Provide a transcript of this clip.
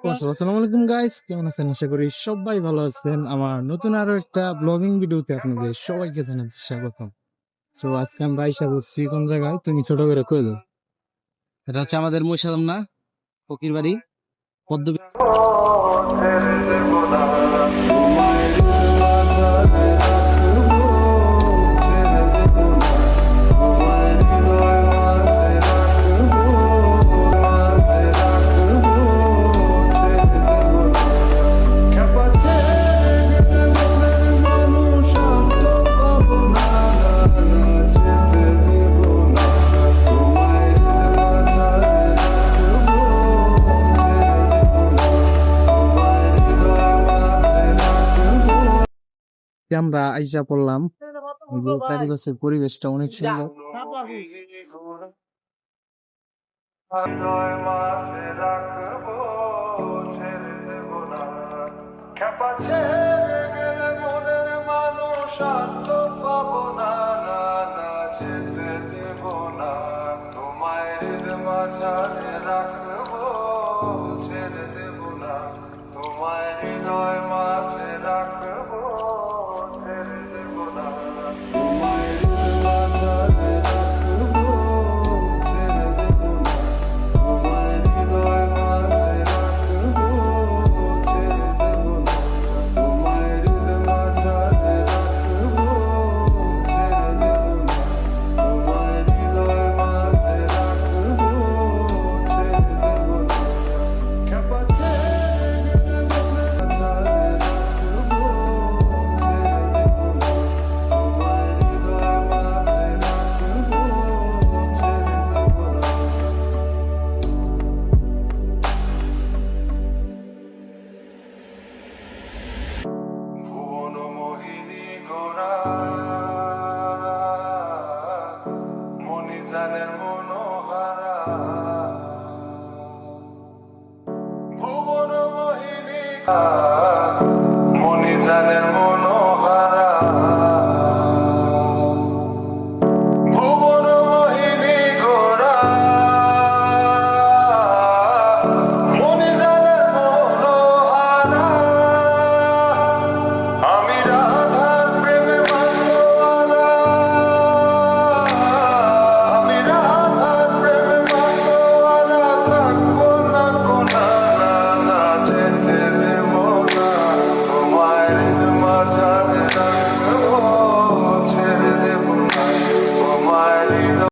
আসসালামু আলাইকুম গাইস, কেমন আছেন? আশা করি সবাই ভালো আছেন। আমার নতুন আরো একটা ব্লগিং ভিডিওতে আপনাদের সবাইকে জানাচ্ছি স্বাগতম। তো আজকে আমরা আইসা করছি কোন জায়গায়, তুমি ছোট করে কয়ে দাও। এটা হচ্ছে আমাদের মহিষাদম না, ফকির বাড়ি পদ্ম। আমরা আইসা পড়লাম, যে চারিপাশের পরিবেশটা অনেক সুন্দর। মাঝারে রাখবো, ছেড়ে দেব না তোমায় হৃদয় মাঝে রাখবো, ছেড়ে দেব না তোমায় মাঝারে রাখবো, ছেড়ে দেব না তোমায় হৃদয় মাঝে রাখবো, ছেড়ে দেব না তোমায় হৃদয় মাঝারে রাখবো, ছেড়ে দেব না তোমায় হৃদয় মাঝে রাখবো, ছেড়ে দেব না খেপাতে গেলে মনের মাঝারে রাখবো, ছেড়ে দেব না তোমায় হৃদয় মাঝে রাখবো, ছেড়ে দেব না। ভুবন মোহিনী গোরা মনিজানের মনোহারা, ভুবন মোহিনী মনিজানের মন